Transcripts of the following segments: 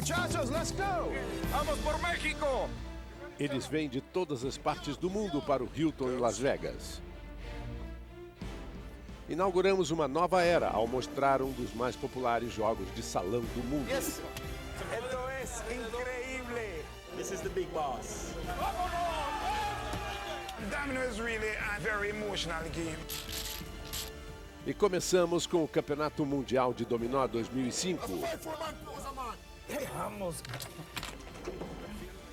muchachos, let's go! Vamos por México! Eles vêm de todas as partes do mundo para o Hilton em Las Vegas. Inauguramos uma nova era ao mostrar um dos mais populares jogos de salão do mundo. Yes, esto es increíble. This is the big boss. Domino is really a very emotional game. E começamos com o Campeonato Mundial de Dominó 2005,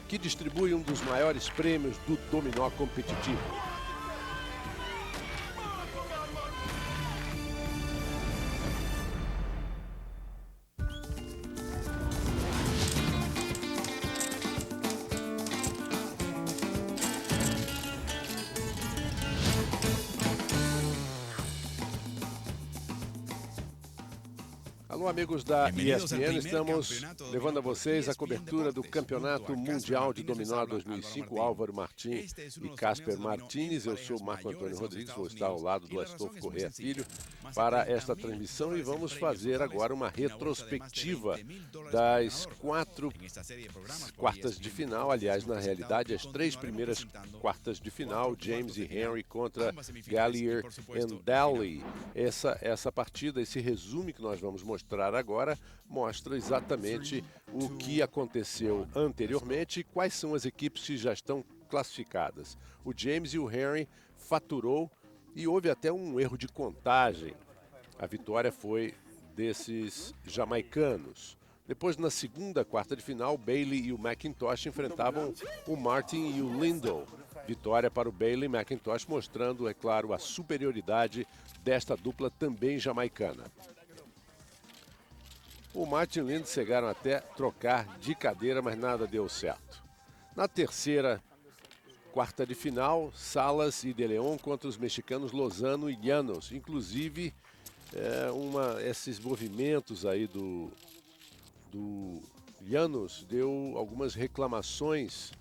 que distribui um dos maiores prêmios do dominó competitivo. Alô, amigos da ESPN, estamos levando a vocês a cobertura do Campeonato Mundial de Dominó 2005. Álvaro Martins e Casper Martins. Eu sou Marco Antônio Rodrigues, vou estar ao lado do Astolfo Corrêa Filho para esta transmissão e vamos fazer agora uma retrospectiva das 4 quartas de final. Aliás, na realidade, as 3 primeiras quartas de final, James e Henry contra Gallier e Daly. Essa partida, esse resumo que nós vamos mostrar agora, mostra exatamente o que aconteceu anteriormente e quais são as equipes que já estão classificadas. O James e o Henry faturou e houve até um erro de contagem. A vitória foi desses jamaicanos. Depois, na segunda quarta de final, Bailey e o McIntosh enfrentavam o Martin e o Lindell. Vitória para o Bailey e McIntosh, mostrando, é claro, a superioridade desta dupla também jamaicana. O Martin e o Lindell chegaram até trocar de cadeira, mas nada deu certo. Na terceira quarta de final, Salas e De Leon contra os mexicanos Lozano e Llanos. Inclusive, esses movimentos aí do Llanos deu algumas reclamações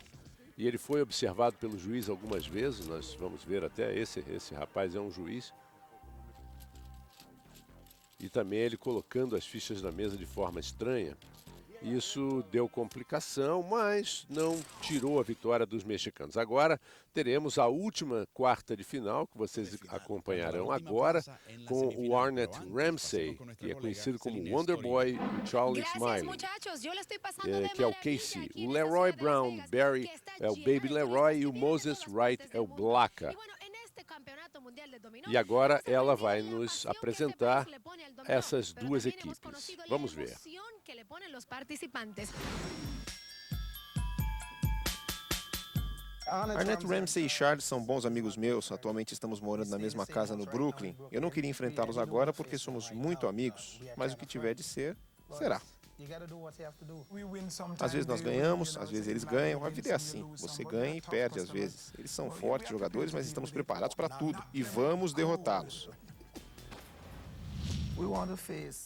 e ele foi observado pelo juiz algumas vezes. Nós vamos ver até esse rapaz é um juiz. E também ele colocando as fichas na mesa de forma estranha. Isso deu complicação, mas não tirou a vitória dos mexicanos. Agora teremos a última quarta de final, que vocês acompanharão agora, com o Arnett Ramsey, que é conhecido como Wonder Boy, e Charlie Smiley, que é o Casey. O Leroy Brown Barry é o Baby Leroy e o Moses Wright é o Blacka. E agora ela vai nos apresentar essas duas equipes. Vamos ver. Arnett Ramsey e Charles são bons amigos meus. Atualmente estamos morando na mesma casa no Brooklyn. Eu não queria enfrentá-los agora porque somos muito amigos, mas o que tiver de ser, será. Às vezes nós ganhamos, às vezes eles ganham. A vida é assim, você ganha e perde às vezes. Eles são fortes jogadores, mas estamos preparados para tudo e vamos derrotá-los.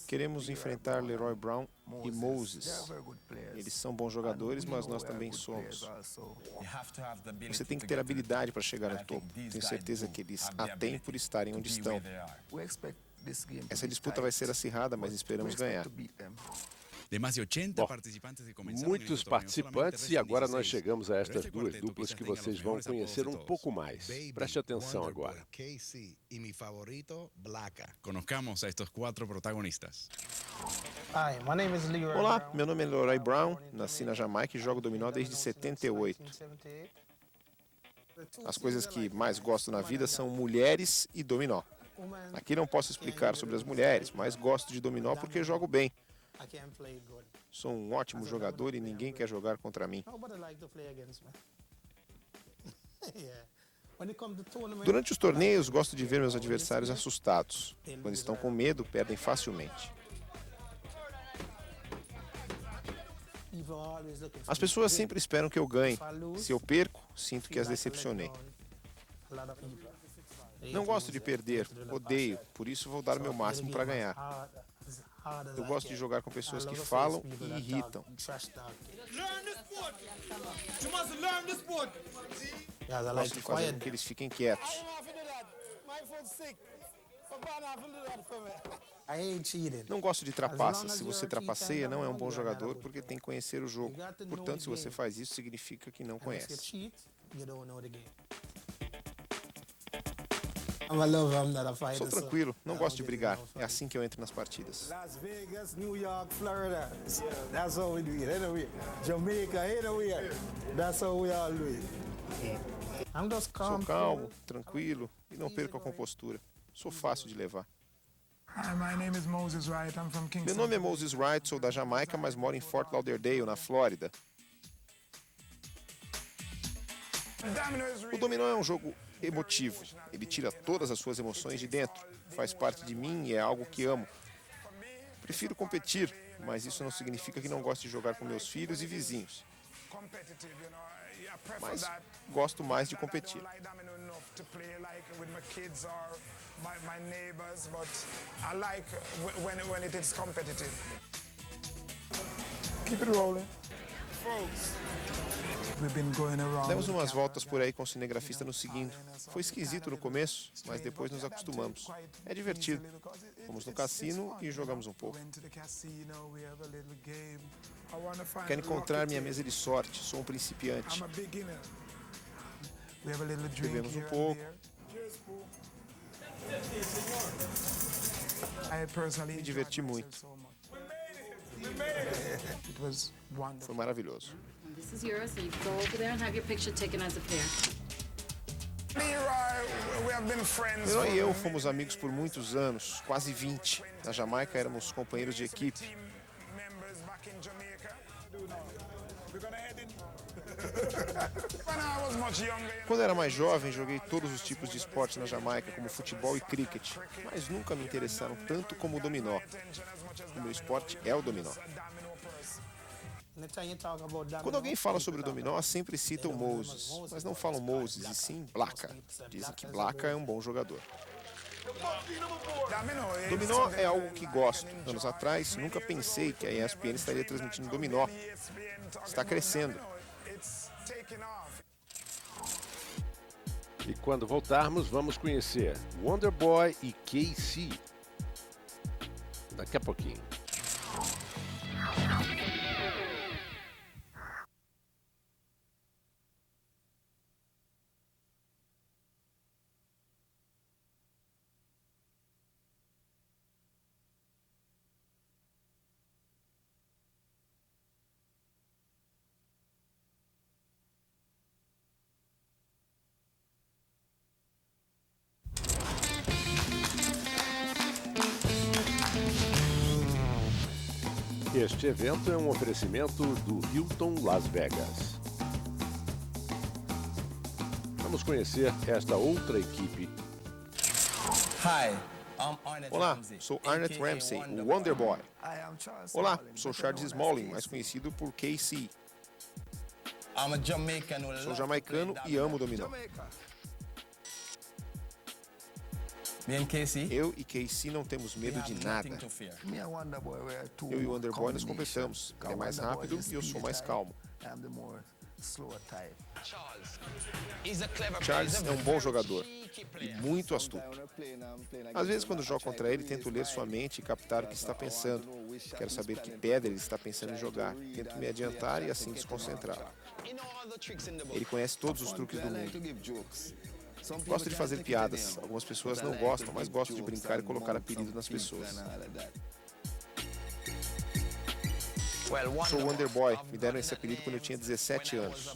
Queremos enfrentar Leroy Brown e Moses. Eles são bons jogadores, mas nós também somos. Você tem que ter habilidade para chegar no topo. Tenho certeza que eles a têm por estarem onde estão. Essa disputa vai ser acirrada, mas esperamos ganhar. Bom, muitos participantes e agora nós chegamos a estas duas duplas que vocês vão conhecer um pouco mais. Preste atenção agora. Conozcamos a estes 4 protagonistas. Olá, meu nome é Leroy Brown, nasci na Jamaica e jogo dominó desde 78. As coisas que mais gosto na vida são mulheres e dominó. Aqui não posso explicar sobre as mulheres, mas gosto de dominó porque jogo bem. Sou um ótimo jogador e ninguém quer jogar contra mim. Durante os torneios, gosto de ver meus adversários assustados. Quando estão com medo, perdem facilmente. As pessoas sempre esperam que eu ganhe. Se eu perco, sinto que as decepcionei. Não gosto de perder, odeio, por isso vou dar o meu máximo para ganhar. Eu gosto de jogar com pessoas que falam e irritam. Gosto de fazer com que eles fiquem quietos. Não gosto de trapaças. Se você trapaceia, não é um bom jogador porque tem que conhecer o jogo. Portanto, se você faz isso, significa que não conhece. Sou tranquilo, não gosto de brigar. É assim que eu entro nas partidas. Las Vegas, New York, Florida. That's how we do it anyway. Jamaica, anywhere. That's how we all do it. Sou calmo, tranquilo e não perco a compostura. Sou fácil de levar. Hi, my name is Moses Wright. I'm from Meu Kingston. nome é Moses Wright, sou da Jamaica, mas moro em Fort Lauderdale, na Flórida. O dominó é um jogo emotivo. Ele tira todas as suas emoções de dentro. Faz parte de mim e é algo que amo. Prefiro competir, mas isso não significa que não goste de jogar com meus filhos e vizinhos. Mas gosto mais de competir. Keep it rolling. We've been going around. Demos umas voltas por aí com o cinegrafista nos seguindo. Foi esquisito no começo, mas depois nos acostumamos. É divertido. Fomos no cassino e jogamos um pouco. Quero encontrar minha mesa de sorte. Sou um principiante. Bebemos um pouco. Me diverti muito. Foi maravilhoso. This is yours, so you go over there and have your picture taken as a pair. Leroy e eu fomos amigos por muitos anos, quase 20. Na Jamaica éramos companheiros de equipe. Quando era mais jovem, joguei todos os tipos de esportes na Jamaica, como futebol e cricket, mas nunca me interessaram tanto como o dominó. O meu esporte é o dominó. Quando alguém fala sobre o dominó, sempre citam Moses, mas não falam Moses, e sim Blaka. Dizem que Blaka é um bom jogador. Dominó é algo que gosto. Anos atrás, nunca pensei que a ESPN estaria transmitindo dominó. Está crescendo. E quando voltarmos, vamos conhecer Wonderboy e KC. Daqui a pouquinho. Este evento é um oferecimento do Hilton Las Vegas. Vamos conhecer esta outra equipe. Olá, sou Arnett Ramsey, o Wonderboy. Olá, sou Charles Smalling, mais conhecido por KC. Sou jamaicano e amo dominó. Eu e KC não temos medo de nada. Eu e o Wonderboy nos completamos. Ele é mais rápido e eu sou mais calmo. Charles é um bom jogador e muito astuto. Às vezes, quando jogo contra ele, tento ler sua mente e captar o que está pensando. Quero saber que pedra ele está pensando em jogar. Tento me adiantar e assim desconcentrá-lo. Ele conhece todos os truques do mundo. Gosto de fazer piadas. Algumas pessoas não gostam, mas gosto de brincar e colocar apelido nas pessoas. Sou o Wonderboy. Me deram esse apelido quando eu tinha 17 anos.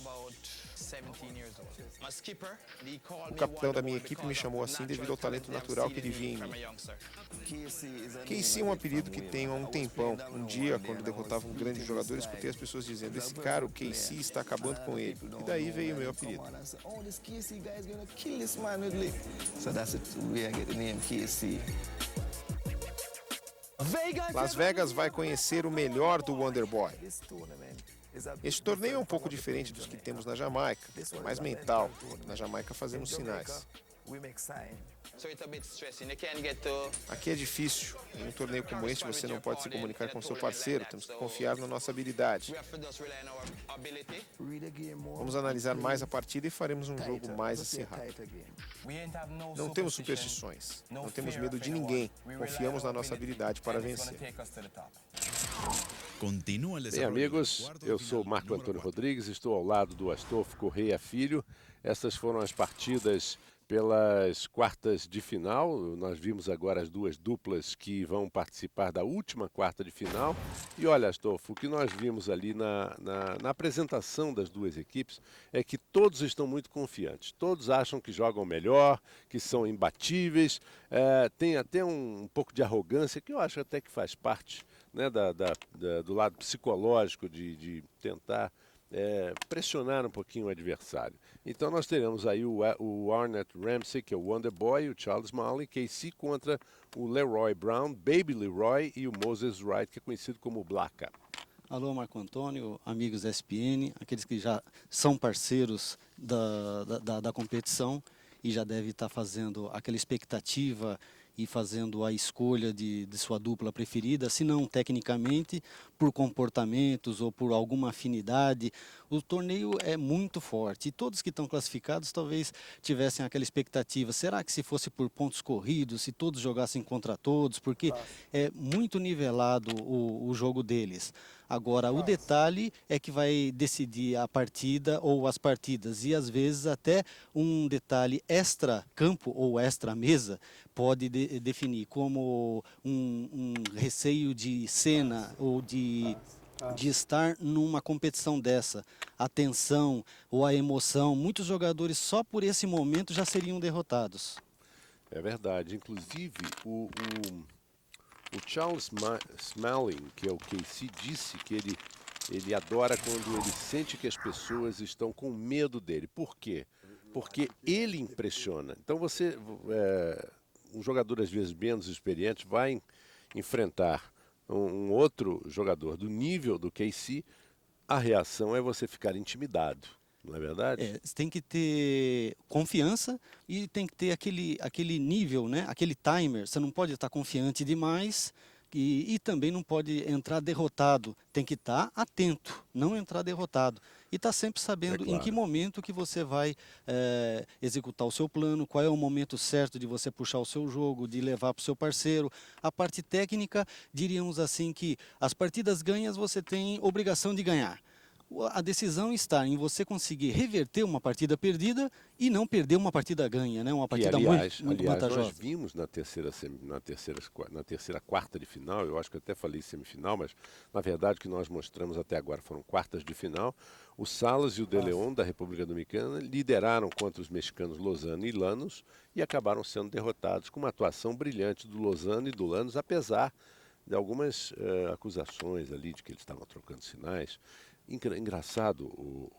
O capitão da minha equipe me chamou assim devido ao talento natural que ele via em mim. KC é um apelido que tenho há um tempão. Um dia, quando derrotava um grande jogador, escutei as pessoas dizendo: esse cara, o KC, está acabando com ele. E daí veio o meu apelido. Las Vegas vai conhecer o melhor do Wonderboy. Este torneio é um pouco diferente dos que temos na Jamaica, é mais mental. Na Jamaica fazemos sinais. Aqui é difícil. Em um torneio como este, você não pode se comunicar com seu parceiro. Temos que confiar na nossa habilidade. Vamos analisar mais a partida e faremos um jogo mais acirrado. Não temos superstições. Não temos medo de ninguém. Confiamos na nossa habilidade para vencer. Bem, amigos, eu sou Marco Antônio Rodrigues, estou ao lado do Astolfo Correia Filho. Essas foram as partidas pelas quartas de final. Nós vimos agora as duas duplas que vão participar da última quarta de final. E olha, Astolfo, o que nós vimos ali na apresentação das duas equipes é que todos estão muito confiantes. Todos acham que jogam melhor, que são imbatíveis. Tem até um pouco de arrogância, que eu acho até que faz parte, né, do lado psicológico de tentar pressionar um pouquinho o adversário. Então nós teremos aí o Arnett Ramsey, que é o Wonder Boy, o Charles Marley, KC contra o Leroy Brown, Baby Leroy, e o Moses Wright, que é conhecido como Blacka. Alô, Marco Antônio, amigos SPN, aqueles que já são parceiros da competição e já devem estar fazendo aquela expectativa e fazendo a escolha de sua dupla preferida, se não tecnicamente, por comportamentos ou por alguma afinidade. O torneio é muito forte e todos que estão classificados talvez tivessem aquela expectativa. Será que se fosse por pontos corridos, se todos jogassem contra todos? Porque é muito nivelado o jogo deles. Agora, o detalhe é que vai decidir a partida ou as partidas, e às vezes até um detalhe extra-campo ou extra-mesa pode definir, como um receio de cena ou de estar numa competição dessa, a tensão ou a emoção. Muitos jogadores só por esse momento já seriam derrotados. É verdade. Inclusive, o Charles Smalling, que é o KC, disse que ele adora quando ele sente que as pessoas estão com medo dele. Por quê? Porque ele impressiona. Então um jogador às vezes menos experiente vai enfrentar um outro jogador do nível do KC, a reação é você ficar intimidado. Não é verdade? Você tem que ter confiança e tem que ter aquele nível, né? Aquele timer. Você não pode estar confiante demais e também não pode entrar derrotado. Tem que estar atento, não entrar derrotado. E estar sempre sabendo em que momento que você vai executar o seu plano, qual é o momento certo de você puxar o seu jogo, de levar para o seu parceiro. A parte técnica, diríamos assim que as partidas ganhas você tem obrigação de ganhar. A decisão está em você conseguir reverter uma partida perdida e não perder uma partida ganha, né? Uma partida muito vantajosa. Nós vimos na terceira quarta de final, eu acho que até falei semifinal, mas na verdade o que nós mostramos até agora foram quartas de final. O Salas e o De Leon da República Dominicana lideraram contra os mexicanos Lozano e Llanos e acabaram sendo derrotados com uma atuação brilhante do Lozano e do Llanos, apesar de algumas acusações ali de que eles estavam trocando sinais. Engraçado,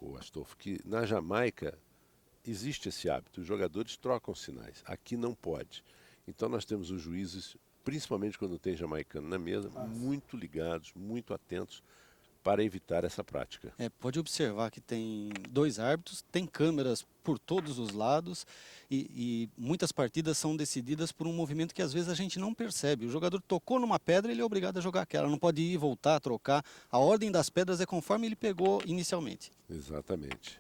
o Astolfo, que na Jamaica existe esse hábito, os jogadores trocam sinais, aqui não pode. Então nós temos os juízes, principalmente quando tem jamaicano na mesa, muito ligados, muito atentos para evitar essa prática. Pode observar que tem dois árbitros, tem câmeras por todos os lados e muitas partidas são decididas por um movimento que às vezes a gente não percebe. O jogador tocou numa pedra, ele é obrigado a jogar aquela, não pode ir, voltar, trocar. A ordem das pedras é conforme ele pegou inicialmente. Exatamente.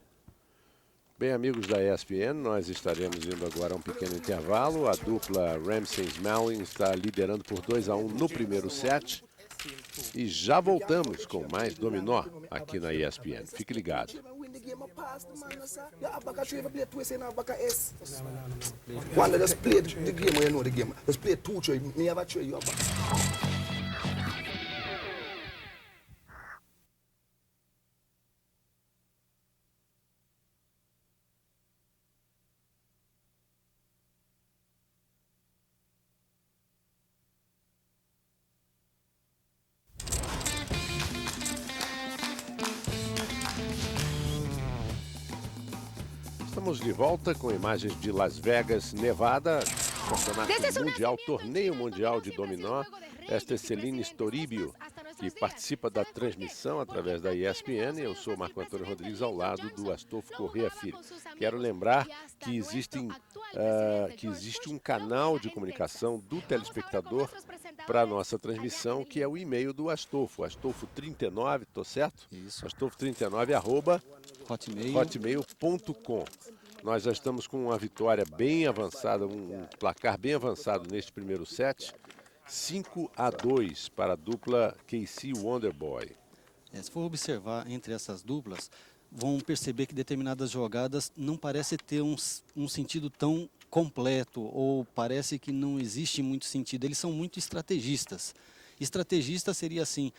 Bem, amigos da ESPN, nós estaremos indo agora a um pequeno intervalo. A dupla Ramsey-Smalling está liderando por 2-1 no primeiro set. E já voltamos com mais Dominó aqui na ESPN. Fique ligado. Estamos de volta com imagens de Las Vegas, Nevada, campeonato mundial, torneio mundial de dominó. Esta é Celine Storibio que participa da transmissão através da ESPN. Eu sou Marco Antônio Rodrigues, ao lado do Astolfo Corrêa Filho. Quero lembrar que existe um canal de comunicação do telespectador para a nossa transmissão, que é o e-mail do Astolfo, Astolfo39, tô certo? Isso. Astolfo39 @hotmail.com. Nós já estamos com uma vitória bem avançada, um placar bem avançado neste primeiro set, 5-2 para a dupla KC Wonderboy. Se for observar entre essas duplas, vão perceber que determinadas jogadas não parecem ter um sentido tão completo, ou parece que não existe muito sentido. Eles são muito estrategistas. Estrategista seria assim,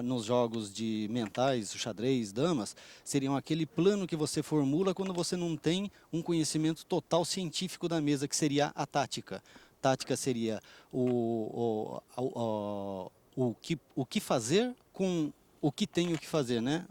nos jogos de mentais, xadrez, damas, seriam aquele plano que você formula quando você não tem um conhecimento total científico da mesa, que seria a tática. Tática seria o que fazer com o que tenho que fazer, né?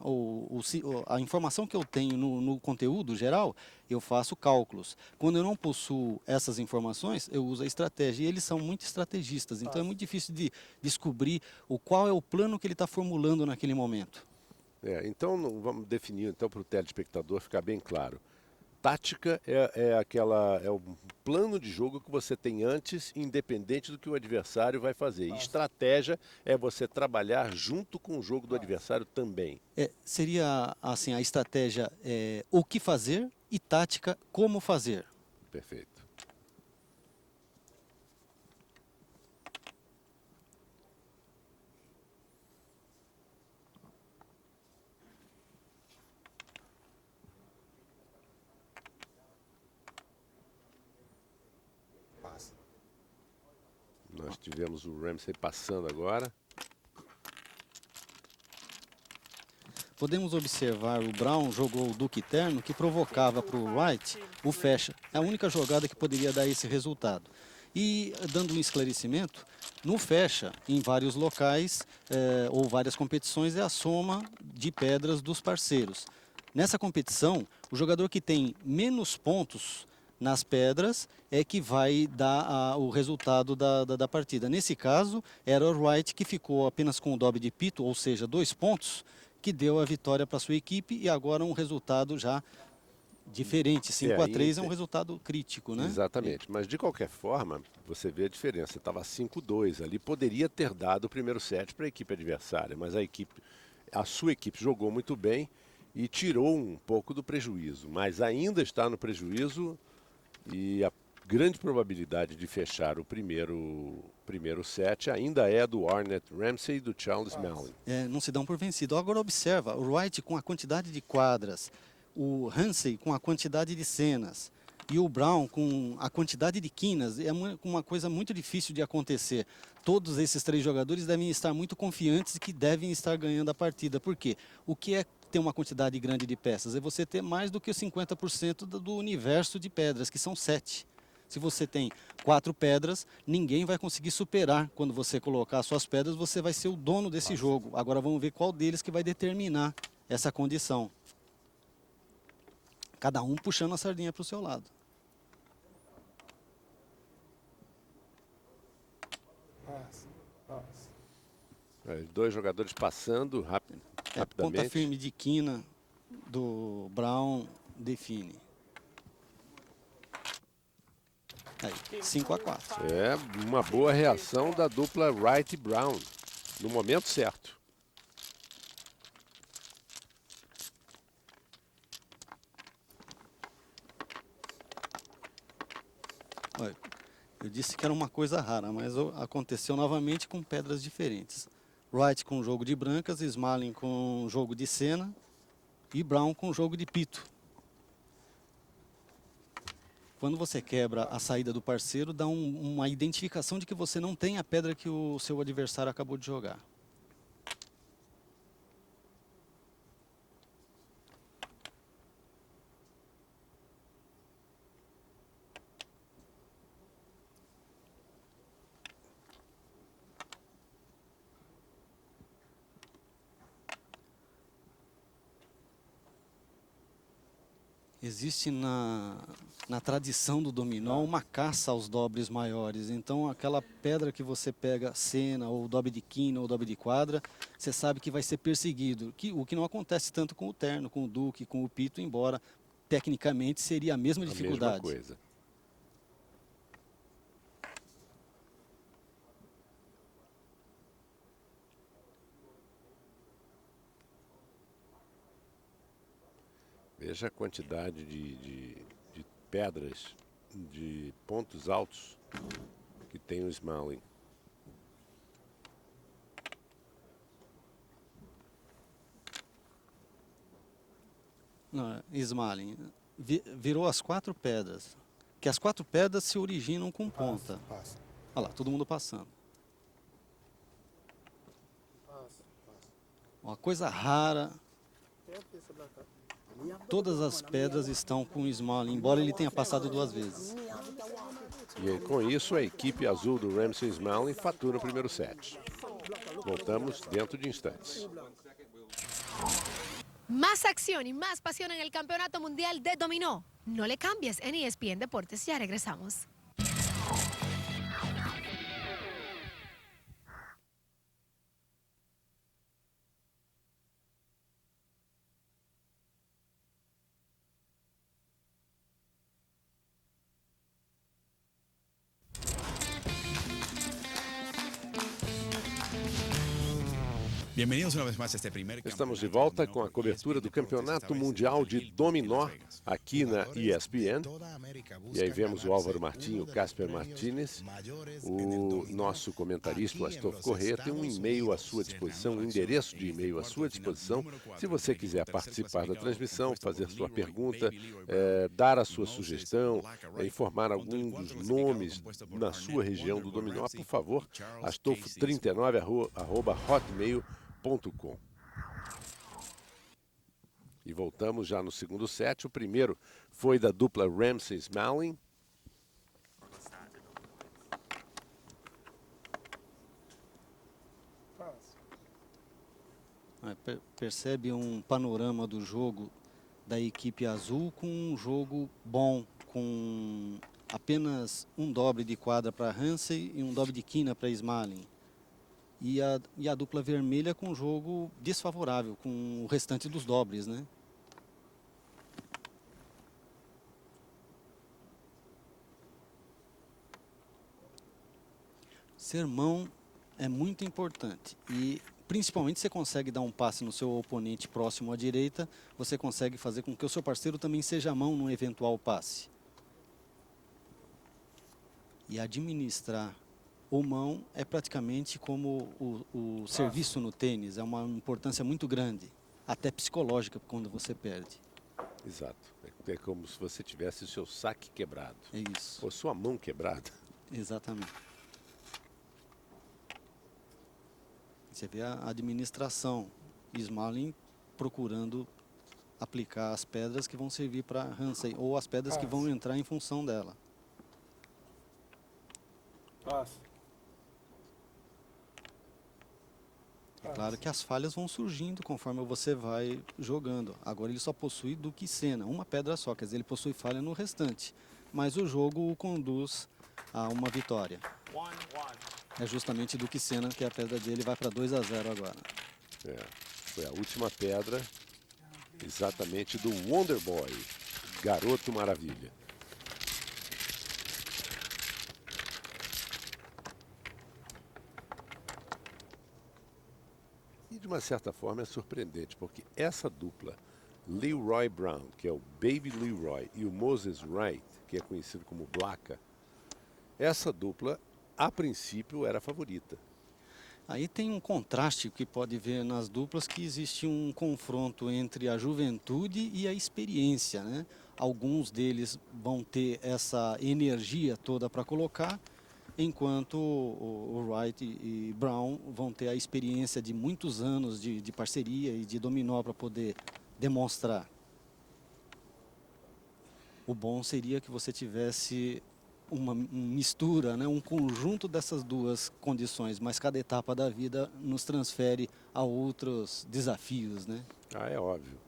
A informação que eu tenho no conteúdo geral, eu faço cálculos. Quando eu não possuo essas informações, eu uso a estratégia. E eles são muito estrategistas, então é muito difícil de descobrir qual é o plano que ele está formulando naquele momento. Então, vamos definir então, para o telespectador ficar bem claro. Tática é o plano de jogo que você tem antes, independente do que o adversário vai fazer. E estratégia é você trabalhar junto com o jogo do adversário também. Seria assim, a estratégia o que fazer e tática como fazer. Perfeito. Nós tivemos o Ramsey passando agora. Podemos observar, o Brown jogou o Duque Terno, que provocava para o Wright o fecha. É a única jogada que poderia dar esse resultado. E, dando um esclarecimento, no fecha, em vários locais ou várias competições, é a soma de pedras dos parceiros. Nessa competição, o jogador que tem menos pontos nas pedras é que vai dar o resultado da partida. Nesse caso, era o Wright que ficou apenas com o dobre de pito, ou seja, 2 pontos, que deu a vitória para sua equipe, e agora um resultado já diferente. 5-3 é um resultado crítico, né? Exatamente, mas de qualquer forma, você vê a diferença. Estava 5-2 ali, poderia ter dado o primeiro set para a equipe adversária, mas a sua equipe jogou muito bem e tirou um pouco do prejuízo, mas ainda está no prejuízo. E a grande probabilidade de fechar o primeiro set ainda é do Arnett Ramsey e do Charles Malin. Não se dão por vencido. Agora observa, o Wright com a quantidade de quadras, o Ramsey com a quantidade de cenas e o Brown com a quantidade de quinas, é uma coisa muito difícil de acontecer. Todos esses 3 jogadores devem estar muito confiantes que devem estar ganhando a partida. Por quê? O que é ter uma quantidade grande de peças? É você ter mais do que os 50% do universo de pedras, que são 7. Se você tem 4 pedras, ninguém vai conseguir superar. Quando você colocar as suas pedras, você vai ser o dono desse jogo. Agora vamos ver qual deles que vai determinar essa condição. Cada um puxando a sardinha para o seu lado. Os 2 jogadores passando rapidamente. Ponta firme de quina do Brown define. Aí, 5-4. É uma boa reação da dupla Wright e Brown, no momento certo. Olha, eu disse que era uma coisa rara, mas aconteceu novamente com pedras diferentes. Wright com jogo de brancas, Smalling com jogo de cena e Brown com jogo de pito. Quando você quebra a saída do parceiro, dá uma identificação de que você não tem a pedra que o seu adversário acabou de jogar. Existe na tradição do dominó uma caça aos dobres maiores. Então, aquela pedra que você pega, cena, ou dobre de quina, ou dobre de quadra, você sabe que vai ser perseguido. O que não acontece tanto com o terno, com o duque, com o pito, embora tecnicamente seria a mesma dificuldade. A mesma coisa. Veja a quantidade de pedras, de pontos altos que tem o Smalling. Não, Smalling virou as 4 pedras, que as 4 pedras se originam com ponta. Olha lá, todo mundo passando. Uma coisa rara. Todas as pedras estão com o Smalling, embora ele tenha passado 2 vezes. E com isso, a equipe azul do Ramsey Smalling fatura o primeiro set. Voltamos dentro de instantes. Más acción y más pasión en el Campeonato Mundial de Dominó. No le cambies en ESPN Deportes. Ya regresamos. Bienvenidos una vez más a este primer Estamos de volta com a cobertura do Campeonato Mundial de Dominó aqui na ESPN. E aí vemos o Álvaro Martins, o Casper Martinez, o nosso comentarista, o Astor Corrêa, tem um e-mail à sua disposição, um endereço de e-mail à sua disposição. Se você quiser participar da transmissão, fazer sua pergunta, dar a sua sugestão, informar algum dos nomes na sua região do Dominó, por favor, astolfo39@hotmail.com. E voltamos já no segundo set. O primeiro foi da dupla Ramsey Smalling. Percebe um panorama do jogo da equipe azul com um jogo bom, com apenas um dobre de quadra para Ramsey e um dobre de quina para Smalling. E a dupla vermelha com um jogo desfavorável, com o restante dos dobres, né? Sermão é muito importante e principalmente você consegue dar um passe no seu oponente próximo à direita, você consegue fazer com que o seu parceiro também seja mão num eventual passe. E administrar o mão é praticamente como o serviço no tênis, é uma importância muito grande, até psicológica quando você perde. Exato, é como se você tivesse o seu saque quebrado. É isso. Ou sua mão quebrada. Exatamente. Você vê a administração, Smalling procurando aplicar as pedras que vão servir para Ramsey, ou as pedras que vão entrar em função dela. É claro que as falhas vão surgindo conforme você vai jogando. Agora ele só possui duque e cena, uma pedra só, quer dizer, ele possui falha no restante. Mas o jogo o conduz a uma vitória. É justamente duque e cena que a pedra dele vai para 2-0 agora. Foi a última pedra, exatamente do Wonder Boy, Garoto Maravilha. De uma certa forma é surpreendente, porque essa dupla, Leroy Brown, que é o Baby Leroy, e o Moses Wright, que é conhecido como Blaca, essa dupla, a princípio, era a favorita. Aí tem um contraste que pode ver nas duplas, que existe um confronto entre a juventude e a experiência, né? Alguns deles vão ter essa energia toda para colocar, enquanto o Wright e Brown vão ter a experiência de muitos anos de parceria e de dominó para poder demonstrar. O bom seria que você tivesse uma mistura, né, um conjunto dessas duas condições, mas cada etapa da vida nos transfere a outros desafios, né? É óbvio.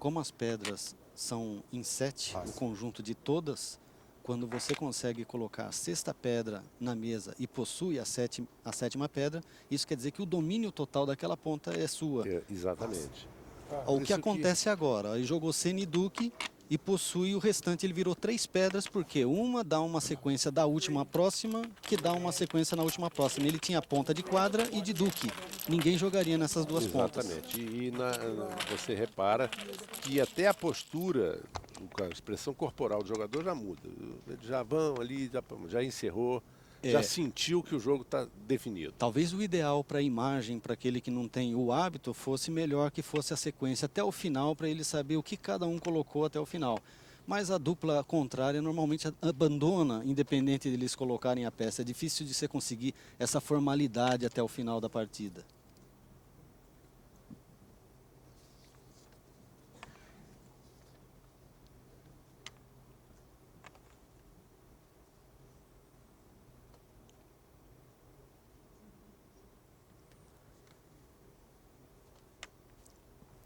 como as pedras são em 7, o conjunto de todas, quando você consegue colocar a 6ª pedra na mesa e possui a 7ª pedra, isso quer dizer que o domínio total daquela ponta é sua. Exatamente. O que acontece agora? Ele jogou Ceni Duque e possui o restante, ele virou 3 pedras, porque uma dá uma sequência da última à próxima, que dá uma sequência na última próxima. Ele tinha ponta de quadra e de Duque. Ninguém jogaria nessas duas pontas. Exatamente. E você repara que até a postura, a expressão corporal do jogador já muda. Eles já vão ali, já encerrou, já sentiu que o jogo está definido. Talvez o ideal para a imagem, para aquele que não tem o hábito, fosse melhor que fosse a sequência até o final, para ele saber o que cada um colocou até o final. Mas a dupla contrária normalmente abandona, independente de eles colocarem a peça. É difícil de você conseguir essa formalidade até o final da partida.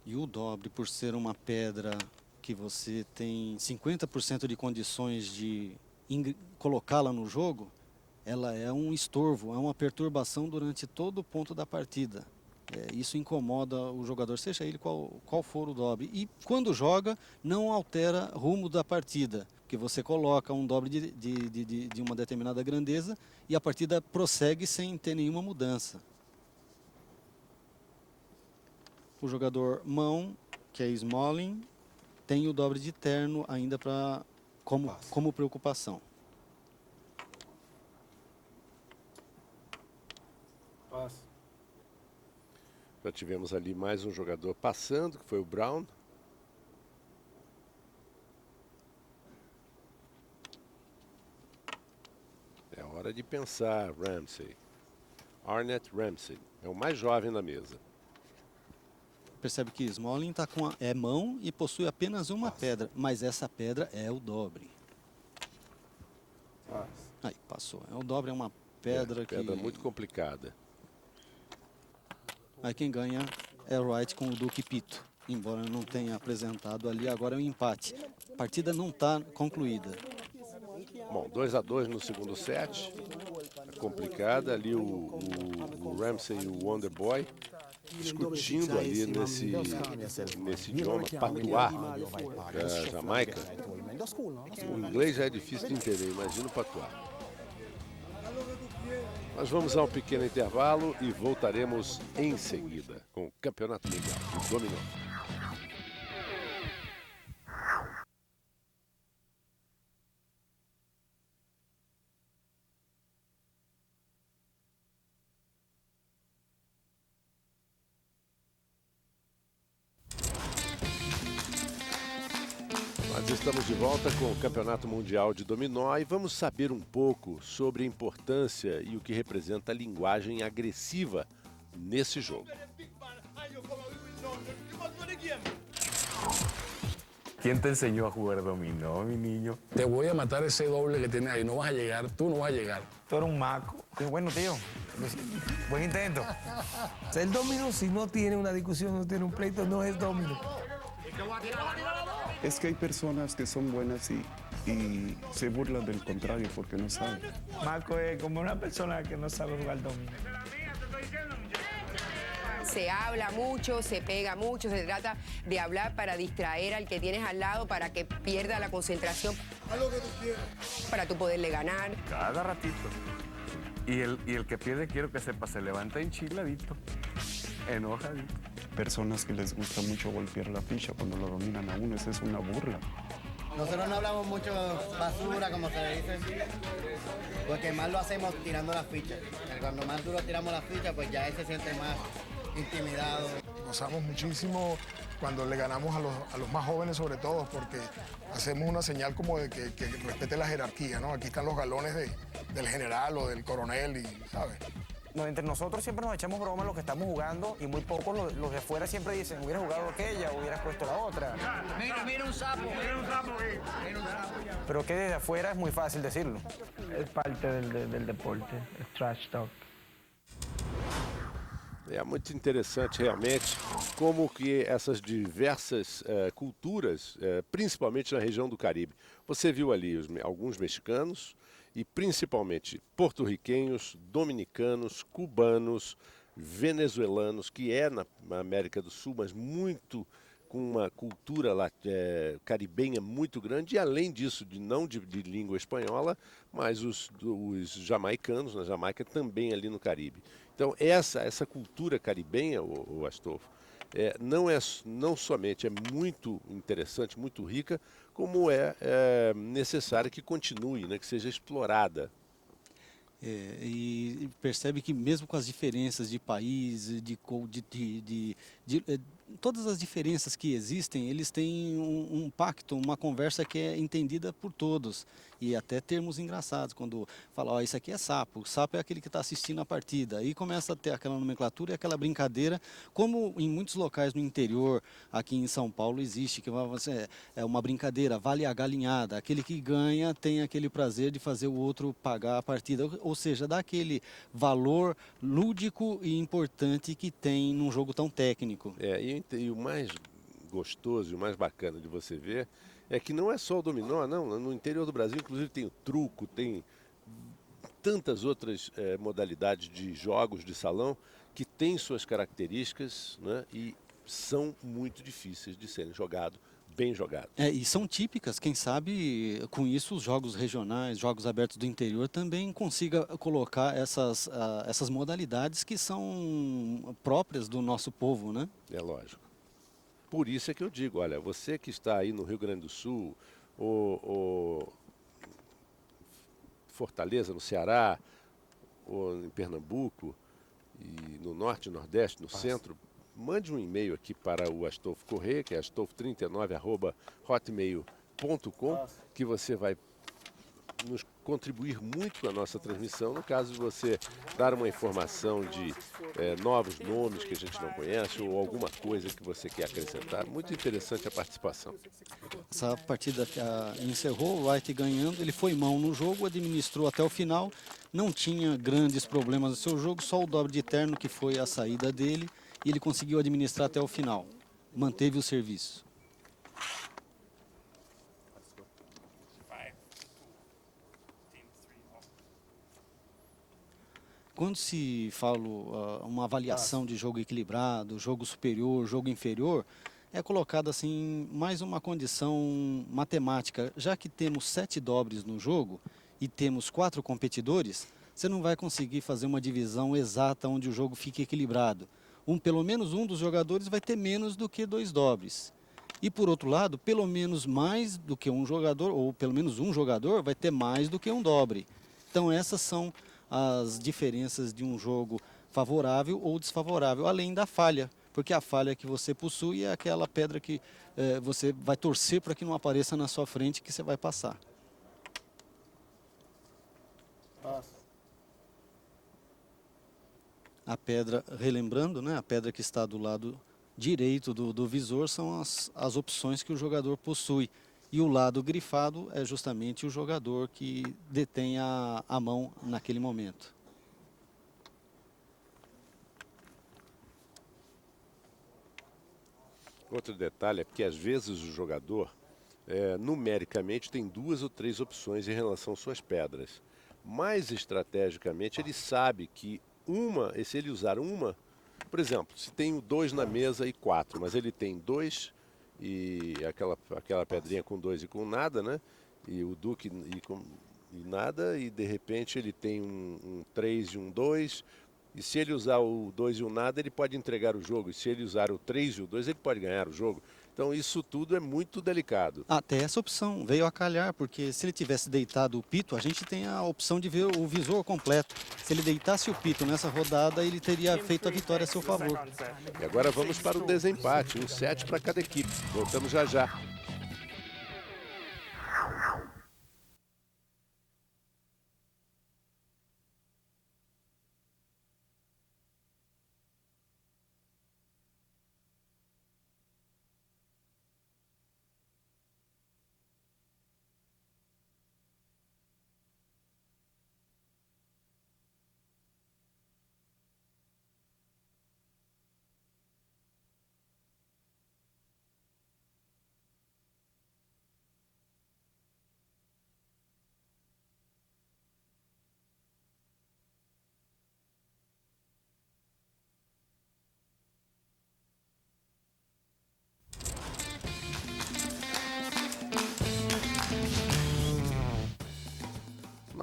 E o dobre, por ser uma pedra que você tem 50% de condições de colocá-la no jogo, ela é um estorvo, é uma perturbação durante todo o ponto da partida. Isso incomoda o jogador, seja ele qual for o dobre. E quando joga, não altera rumo da partida, porque você coloca um dobre de uma determinada grandeza e a partida prossegue sem ter nenhuma mudança. O jogador mão, que é Smalling, tem o dobre de terno ainda como preocupação. Já tivemos ali mais um jogador passando, que foi o Brown. É hora de pensar, Ramsey. Arnett Ramsey, é o mais jovem da mesa. Percebe que Smalling está com mão e possui apenas uma pedra, mas essa pedra é o dobre. Aí, passou. O dobre é uma pedra que... Pedra muito complicada. Aí quem ganha é o Wright com o Duque Pito. Embora não tenha apresentado ali, agora é um empate. A partida não está concluída. Bom, 2-2 no segundo set. É complicada. Ali o Ramsey e o Wonder Boy discutindo ali nesse idioma patuá da Jamaica. O inglês já é difícil de entender, imagina o patuá. Nós vamos a um pequeno intervalo e voltaremos em seguida com o Campeonato Mundial de Dominó. Nós estamos de volta com o Campeonato Mundial de Dominó e vamos saber um pouco sobre a importância e o que representa a linguagem agressiva nesse jogo. ¿Quién te enseñó a jugar dominó, mi niño? Te voy a matar ese doble que tienes ahí. No vas a llegar, tú no vas a llegar. Tú eres un maco. Bueno, tío, buen intento. O sea, el dominó, si no tiene una discusión, no tiene un pleito, no es dominó. Es que hay personas que son buenas y se burlan del contrario porque no saben. Marco es como una persona que no sabe jugar dominó. Se habla mucho, se pega mucho, se trata de hablar para distraer al que tienes al lado, para que pierda la concentración. Haz lo que tú quieras. Para tú poderle ganar. Cada ratito. Y el que pierde, quiero que sepa, se levanta enchiladito, enojadito. Personas que les gusta mucho golpear la ficha cuando lo dominan a uno, esa es una burla. Nosotros no hablamos mucho basura, como se le dice, porque más lo hacemos tirando las fichas. Cuando más duro tiramos las fichas, pues ya él se siente más intimidado. Gozamos muchísimo cuando le ganamos a los más jóvenes, sobre todo, porque hacemos una señal como de que respete la jerarquía, ¿no? Aquí están los galones del general o del coronel, y, ¿sabes? Entre nosotros siempre nos echamos broma los que estamos jugando y muy pocos los de afuera siempre dicen, hubieras jugado aquella, hubieras puesto la otra. Mira un sapo, mira un sapo. Mira un sapo. Pero que desde afuera es muy fácil decirlo. Es parte del deporte, es trash talk. É muito interessante realmente como que essas diversas culturas, principalmente na região do Caribe. Você viu ali alguns mexicanos e principalmente porto-riquenhos, dominicanos, cubanos, venezuelanos, que é na América do Sul, mas muito com uma cultura caribenha muito grande, e além disso, não de língua espanhola, mas os jamaicanos, na Jamaica, também ali no Caribe. Então, essa cultura caribenha, o Astolfo, não somente é muito interessante, muito rica, como é necessária que continue, né, que seja explorada. E percebe que mesmo com as diferenças de país, todas as diferenças que existem, eles têm um pacto, uma conversa que é entendida por todos. E até termos engraçados, quando fala, ó, isso aqui é sapo, o sapo é aquele que está assistindo a partida. Aí começa a ter aquela nomenclatura e aquela brincadeira, como em muitos locais no interior, aqui em São Paulo existe, que é uma brincadeira, vale a galinhada, aquele que ganha tem aquele prazer de fazer o outro pagar a partida, ou seja, dá aquele valor lúdico e importante que tem num jogo tão técnico. E o mais gostoso e o mais bacana de você ver é que não é só o dominó, não. No interior do Brasil, inclusive, tem o truco, tem tantas outras modalidades de jogos de salão que têm suas características, né, e são muito difíceis de serem jogados, bem jogados. E são típicas, quem sabe com isso os jogos regionais, jogos abertos do interior também consiga colocar essas modalidades que são próprias do nosso povo, né? É lógico. Por isso é que eu digo, olha, você que está aí no Rio Grande do Sul, ou Fortaleza, no Ceará, ou em Pernambuco, e no Norte, Nordeste, no Centro, mande um e-mail aqui para o Astolfo Corrêa, que é astolfo39@hotmail.com, que você vai nos contribuir muito com a nossa transmissão, no caso de você dar uma informação de novos nomes que a gente não conhece ou alguma coisa que você quer acrescentar. Muito interessante a participação. Essa partida encerrou, o Wright ganhando, ele foi mão no jogo, administrou até o final, não tinha grandes problemas no seu jogo, só o dobre de terno que foi a saída dele, e ele conseguiu administrar até o final, manteve o serviço. Quando se fala uma avaliação de jogo equilibrado, jogo superior, jogo inferior, é colocado assim mais uma condição matemática. Já que temos 7 dobres no jogo e temos 4 competidores, você não vai conseguir fazer uma divisão exata onde o jogo fique equilibrado. Pelo menos um dos jogadores vai ter menos do que 2 dobres. E por outro lado, pelo menos mais do que um jogador, ou pelo menos um jogador vai ter mais do que um dobre. Então essas são as diferenças de um jogo favorável ou desfavorável, além da falha, porque a falha que você possui é aquela pedra que você vai torcer para que não apareça na sua frente, que você vai passar. A pedra, relembrando, né, a pedra que está do lado direito do visor são as opções que o jogador possui. E o lado grifado é justamente o jogador que detém a mão naquele momento. Outro detalhe é que às vezes o jogador, numericamente, tem 2 ou 3 opções em relação às suas pedras. Mais estrategicamente, ele sabe que se ele usar uma, por exemplo, se tem 2 na mesa e 4, mas ele tem 2 e aquela pedrinha com 2 e com nada, né? E o duque e nada, e de repente ele tem um 3 e um 2, e se ele usar o 2 e o nada, ele pode entregar o jogo, e se ele usar o 3 e o 2, ele pode ganhar o jogo. Então isso tudo é muito delicado. Até essa opção veio a calhar, porque se ele tivesse deitado o pito, a gente tem a opção de ver o visor completo. Se ele deitasse o pito nessa rodada, ele teria feito a vitória a seu favor. E agora vamos para o desempate, 1 set para cada equipe. Voltamos já já.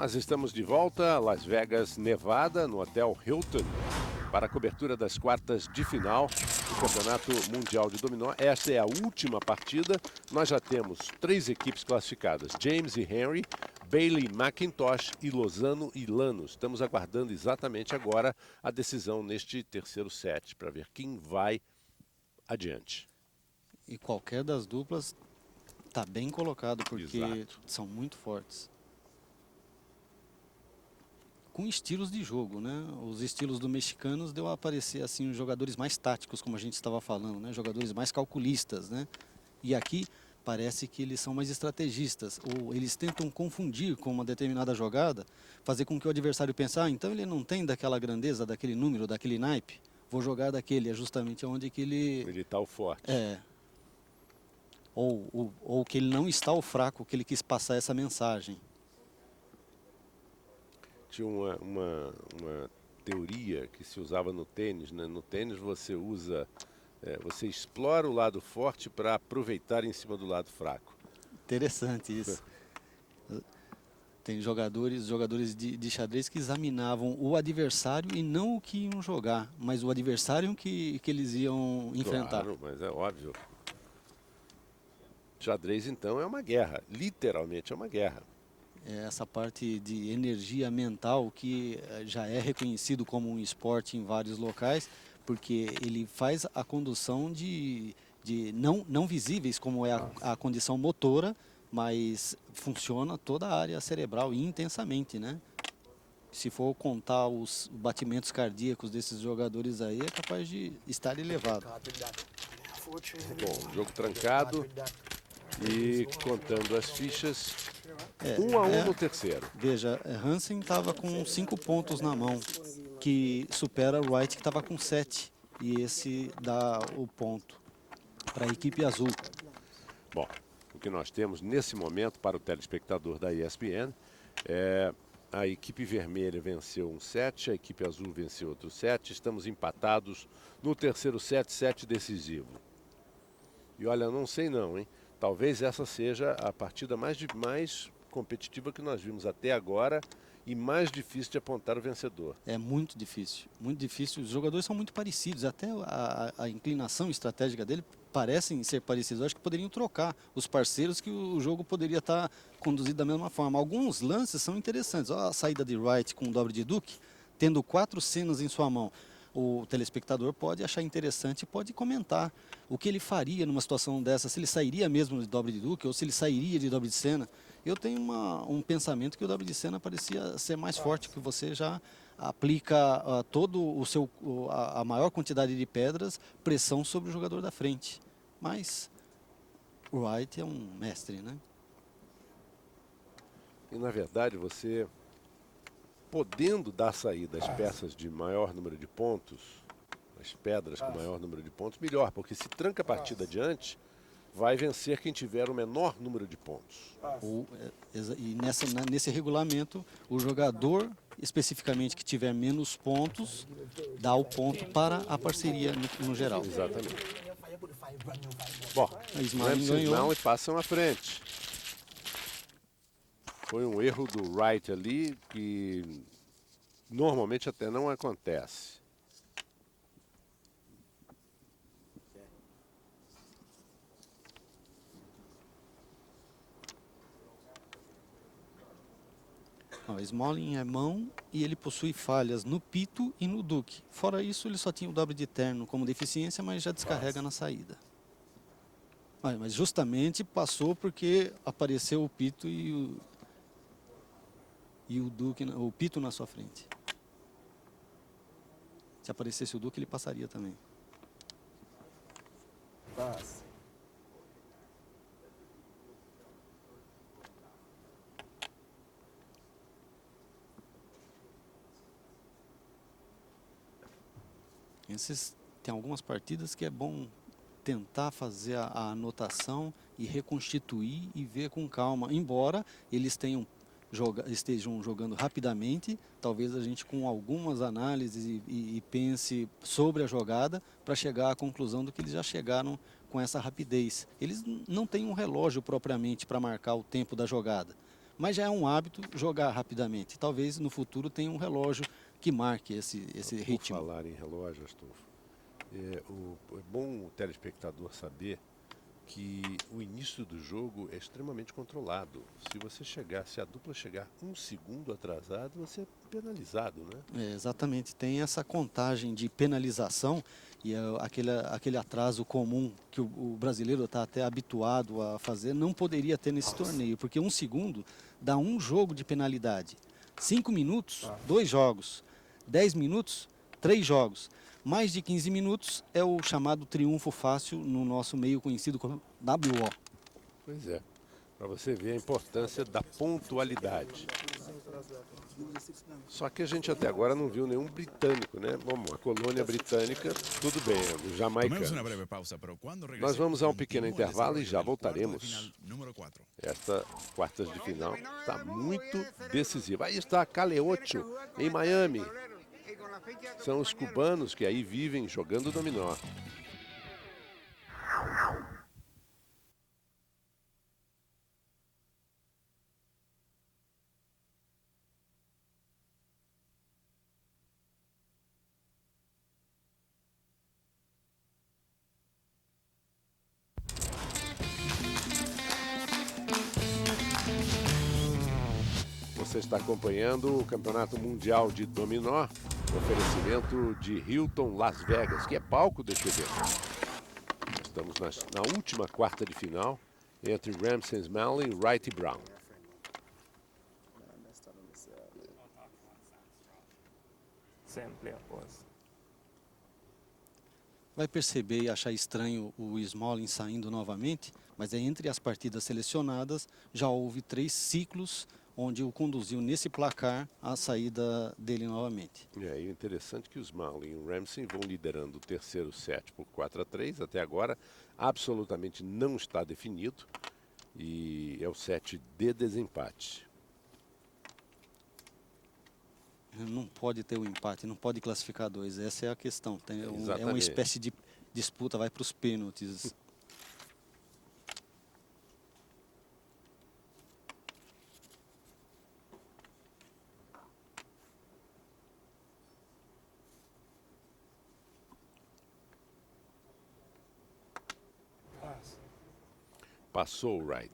Nós estamos de volta a Las Vegas, Nevada, no Hotel Hilton, para a cobertura das quartas de final do Campeonato Mundial de Dominó. Esta é a última partida. Nós já temos 3 equipes classificadas: James e Henry, Bailey, McIntosh e Lozano e Lanos. Estamos aguardando exatamente agora a decisão neste terceiro set, para ver quem vai adiante. E qualquer das duplas está bem colocado, porque são muito fortes. Com estilos de jogo, né? Os estilos dos mexicanos deu a aparecer assim os jogadores mais táticos, como a gente estava falando, né? Jogadores mais calculistas, né? E aqui parece que eles são mais estrategistas, ou eles tentam confundir com uma determinada jogada, fazer com que o adversário pense, então ele não tem daquela grandeza, daquele número, daquele naipe, vou jogar daquele, é justamente onde que ele está o forte. Ou que ele não está o fraco, que ele quis passar essa mensagem. Tinha uma teoria que se usava no tênis, né? No tênis você usa, você explora o lado forte para aproveitar em cima do lado fraco. Interessante isso. Tem jogadores de xadrez que examinavam o adversário e não o que iam jogar, mas o adversário que eles iam enfrentar. Claro, mas é óbvio. Xadrez, então, é uma guerra. Literalmente é uma guerra. Essa parte de energia mental que já é reconhecido como um esporte em vários locais, porque ele faz a condução de não visíveis, como é a condição motora, mas funciona toda a área cerebral intensamente, né? Se for contar os batimentos cardíacos desses jogadores aí, é capaz de estar elevado. Bom, jogo trancado e contando as fichas, 1-1 no terceiro. Veja, Hansen estava com 5 pontos na mão, que supera o Wright, que estava com 7. E esse dá o ponto para a equipe azul. Bom, o que nós temos nesse momento para o telespectador da ESPN é a equipe vermelha venceu um set, a equipe azul venceu outro set. Estamos empatados no terceiro set decisivo. E olha, não sei não, hein? Talvez essa seja a partida mais competitiva que nós vimos até agora e mais difícil de apontar o vencedor. É muito difícil, muito difícil. Os jogadores são muito parecidos, até a inclinação estratégica dele parecem ser parecidos. Eu acho que poderiam trocar os parceiros, que o jogo poderia estar conduzido da mesma forma. Alguns lances são interessantes. Olha a saída de Wright com o dobre de Duque, tendo 4 cenas em sua mão. O telespectador pode achar interessante e pode comentar o que ele faria numa situação dessa, se ele sairia mesmo de dobre de Duque ou se ele sairia de dobre de Sena. Eu tenho um pensamento que o dobre de Sena parecia ser mais forte, que você já aplica a maior quantidade de pedras, pressão sobre o jogador da frente. Mas o Wright é um mestre, né? E na verdade você, podendo dar saída às peças de maior número de pontos, as pedras com maior número de pontos, melhor, porque se tranca a partida adiante, vai vencer quem tiver o menor número de pontos. E nesse regulamento, o jogador especificamente que tiver menos pontos, dá o ponto para a parceria no geral. Exatamente. Bom, ganhou e passam à frente. Foi um erro do Wright ali que normalmente até não acontece. Smalling é mão e ele possui falhas no pito e no duque. Fora isso, ele só tinha o dobre de terno como deficiência, mas já descarrega na saída. Mas justamente passou porque apareceu o pito e o duque, o pito na sua frente. Se aparecesse o duque, ele passaria também. Tem algumas partidas que é bom tentar fazer a anotação e reconstituir e ver com calma. Embora eles estejam jogando rapidamente, talvez a gente com algumas análises e pense sobre a jogada para chegar à conclusão do que eles já chegaram com essa rapidez. Eles não têm um relógio propriamente para marcar o tempo da jogada, Mas já é um hábito jogar rapidamente. Talvez no futuro tenha um relógio que marque esse ritmo. Por falar em relógio, Astolfo, é bom o telespectador saber que o início do jogo é extremamente controlado. Se a dupla chegar 1 segundo atrasado, você é penalizado, né? Exatamente, tem essa contagem de penalização e aquele atraso comum que o brasileiro está até habituado a fazer, não poderia ter nesse torneio, porque 1 segundo dá 1 jogo de penalidade. 5 minutos, 2 jogos. 10 minutos, 3 jogos. Mais de 15 minutos é o chamado triunfo fácil no nosso meio conhecido como WO. Pois é, para você ver a importância da pontualidade. Só que a gente até agora não viu nenhum britânico, né? Bom, a colônia britânica, tudo bem, o jamaicano. Nós vamos a um pequeno intervalo e já voltaremos. Esta quartas de final está muito decisiva. Aí está Caleocho, em Miami. São os cubanos que aí vivem jogando dominó. Você está acompanhando o Campeonato Mundial de Dominó, oferecimento de Hilton Las Vegas, que é palco deste evento. Estamos na última quarta de final entre Ramsey Smalley e Wright e Brown. Vai perceber e achar estranho o Smalley saindo novamente, mas entre as partidas selecionadas já houve 3 ciclos onde o conduziu nesse placar a saída dele novamente. E o interessante é que os Smalley e o Ramsey vão liderando o terceiro set por 4-3. Até agora, absolutamente não está definido. E é o set de desempate. Não pode ter o empate, não pode classificar 2. Essa é a questão. É uma espécie de disputa, vai para os pênaltis. Passou o Wright.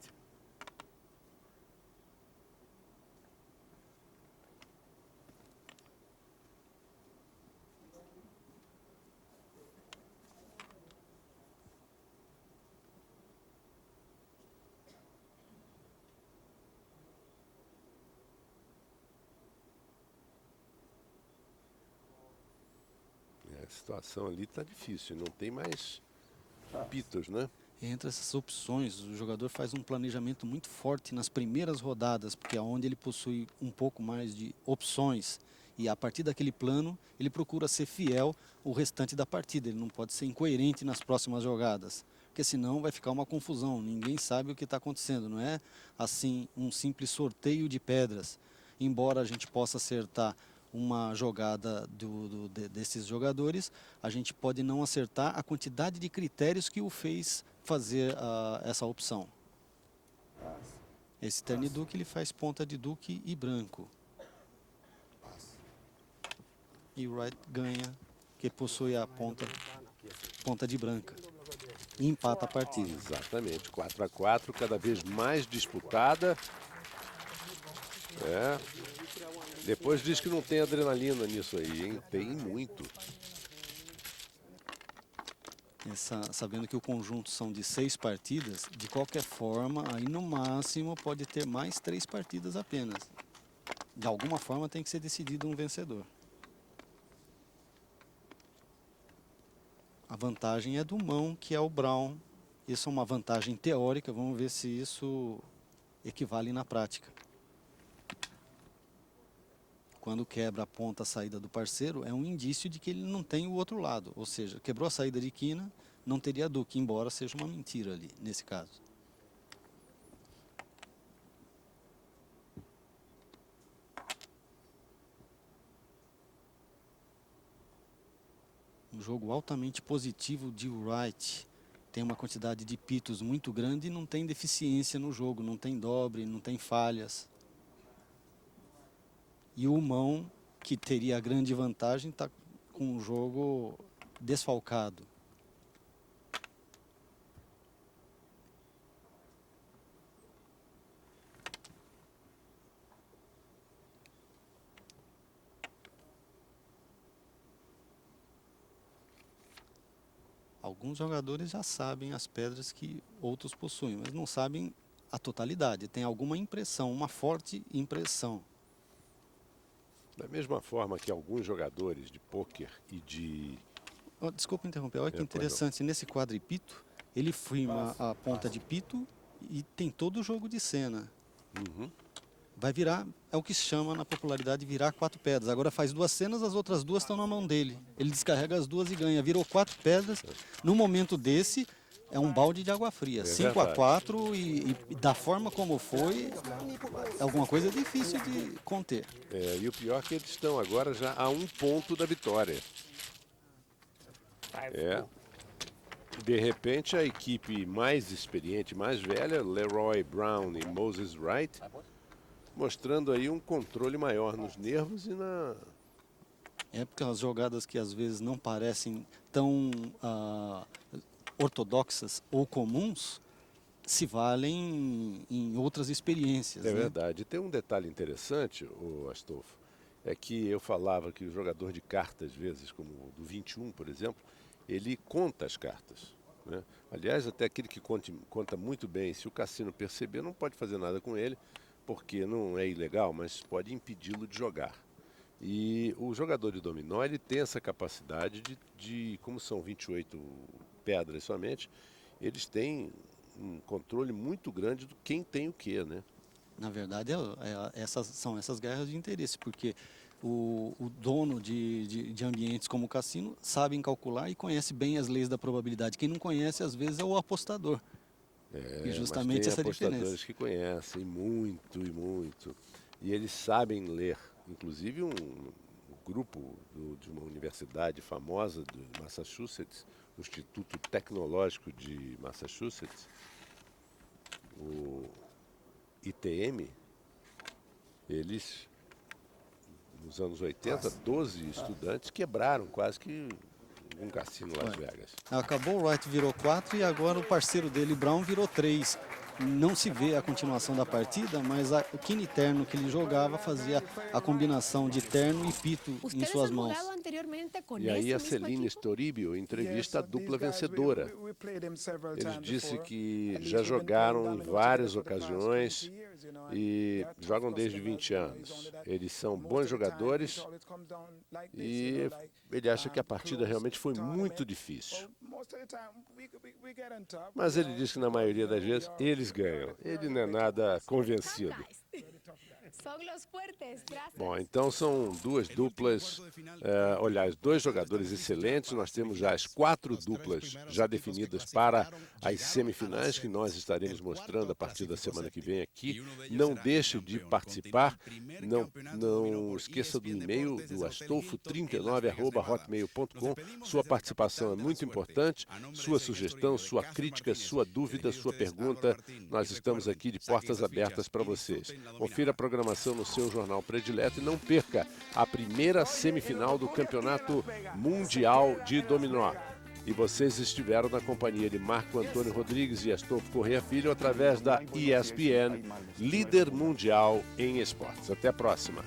A situação ali está difícil, não tem mais pitos, né? Entre essas opções, o jogador faz um planejamento muito forte nas primeiras rodadas, porque é onde ele possui um pouco mais de opções. E a partir daquele plano, ele procura ser fiel o restante da partida. Ele não pode ser incoerente nas próximas jogadas, porque senão vai ficar uma confusão. Ninguém sabe o que está acontecendo. Não é assim um simples sorteio de pedras. Embora a gente possa acertar uma jogada desses jogadores, a gente pode não acertar a quantidade de critérios que o fez fazer essa opção. Esse turn duque ele faz ponta de duque e branco. E o Wright ganha, que possui a ponta de branca. E empata a partida. Exatamente, 4-4, cada vez mais disputada. Depois diz que não tem adrenalina nisso aí, hein? Tem muito. Sabendo que o conjunto são de 6 partidas, de qualquer forma, aí no máximo pode ter mais 3 partidas apenas. De alguma forma tem que ser decidido um vencedor. A vantagem é do mão, que é o Brown. Isso é uma vantagem teórica, vamos ver se isso equivale na prática. Quando quebra a ponta a saída do parceiro, é um indício de que ele não tem o outro lado. Ou seja, quebrou a saída de quina, não teria duque, embora seja uma mentira ali, nesse caso. Um jogo altamente positivo de Wright. Tem uma quantidade de pitos muito grande e não tem deficiência no jogo, não tem dobre, não tem falhas. E o Mão, que teria a grande vantagem, está com um jogo desfalcado. Alguns jogadores já sabem as pedras que outros possuem, mas não sabem a totalidade. Tem alguma impressão, uma forte impressão. Da mesma forma que alguns jogadores de pôquer e de... Desculpa interromper, olha que interessante. Nesse quadripito, ele firma a ponta de pito e tem todo o jogo de cena. Vai virar, é o que se chama na popularidade de virar 4 pedras. Agora faz 2 cenas, as outras 2 estão na mão dele. Ele descarrega as 2 e ganha. Virou 4 pedras. No momento desse, é um balde de água fria. 5-4 e da forma como foi, é alguma coisa difícil de conter. E o pior é que eles estão agora já a 1 ponto da vitória. De repente, a equipe mais experiente, mais velha, Leroy Brown e Moses Wright, mostrando aí um controle maior nos nervos e na... Porque as jogadas que às vezes não parecem tão ortodoxas ou comuns, se valem em outras experiências. É verdade. Tem um detalhe interessante, Astolfo, é que eu falava que o jogador de cartas, às vezes, como o do 21, por exemplo, ele conta as cartas, né? Aliás, até aquele que conta muito bem, se o cassino perceber, não pode fazer nada com ele, porque não é ilegal, mas pode impedi-lo de jogar. E o jogador de dominó, ele tem essa capacidade de como são 28 pedras somente, eles têm um controle muito grande do quem tem o quê, né? Na verdade, são essas guerras de interesse, porque o dono de ambientes como o cassino sabem calcular e conhece bem as leis da probabilidade. Quem não conhece, às vezes, é o apostador. E justamente essa diferença. Apostadores que conhecem muito e muito. E eles sabem ler. Inclusive um grupo de uma universidade famosa de Massachusetts, o Instituto Tecnológico de Massachusetts, o ITM, eles, nos anos 80, 12 estudantes quebraram quase que um cassino em Las Vegas. Acabou, o Wright virou 4 e agora o parceiro dele, Brown, virou 3. Não se vê a continuação da partida, mas o Kine terno que ele jogava fazia a combinação de terno e pito em suas mãos. E aí a Celine Storibio entrevista a dupla vencedora. Ele disse que já jogaram em várias ocasiões e jogam desde 20 anos. Eles são bons jogadores e ele acha que a partida realmente foi muito difícil. Mas ele diz que na maioria das vezes eles ganham. Ele não é nada convencido. Bom, então são 2 duplas, aliás, 2 jogadores excelentes. Nós temos já as 4 duplas já definidas para as semifinais, que nós estaremos mostrando a partir da semana que vem aqui. Não deixe de participar, não esqueça do e-mail do astolfo39@hotmail.com. Sua participação é muito importante, sua sugestão, sua crítica, sua dúvida, sua pergunta. Nós estamos aqui de portas abertas para vocês. Confira a programação no seu jornal predileto e não perca a primeira semifinal do Campeonato Mundial de Dominó. E vocês estiveram na companhia de Marco Antônio Rodrigues e Astolfo Corrêa Filho através da ESPN, líder mundial em esportes. Até a próxima.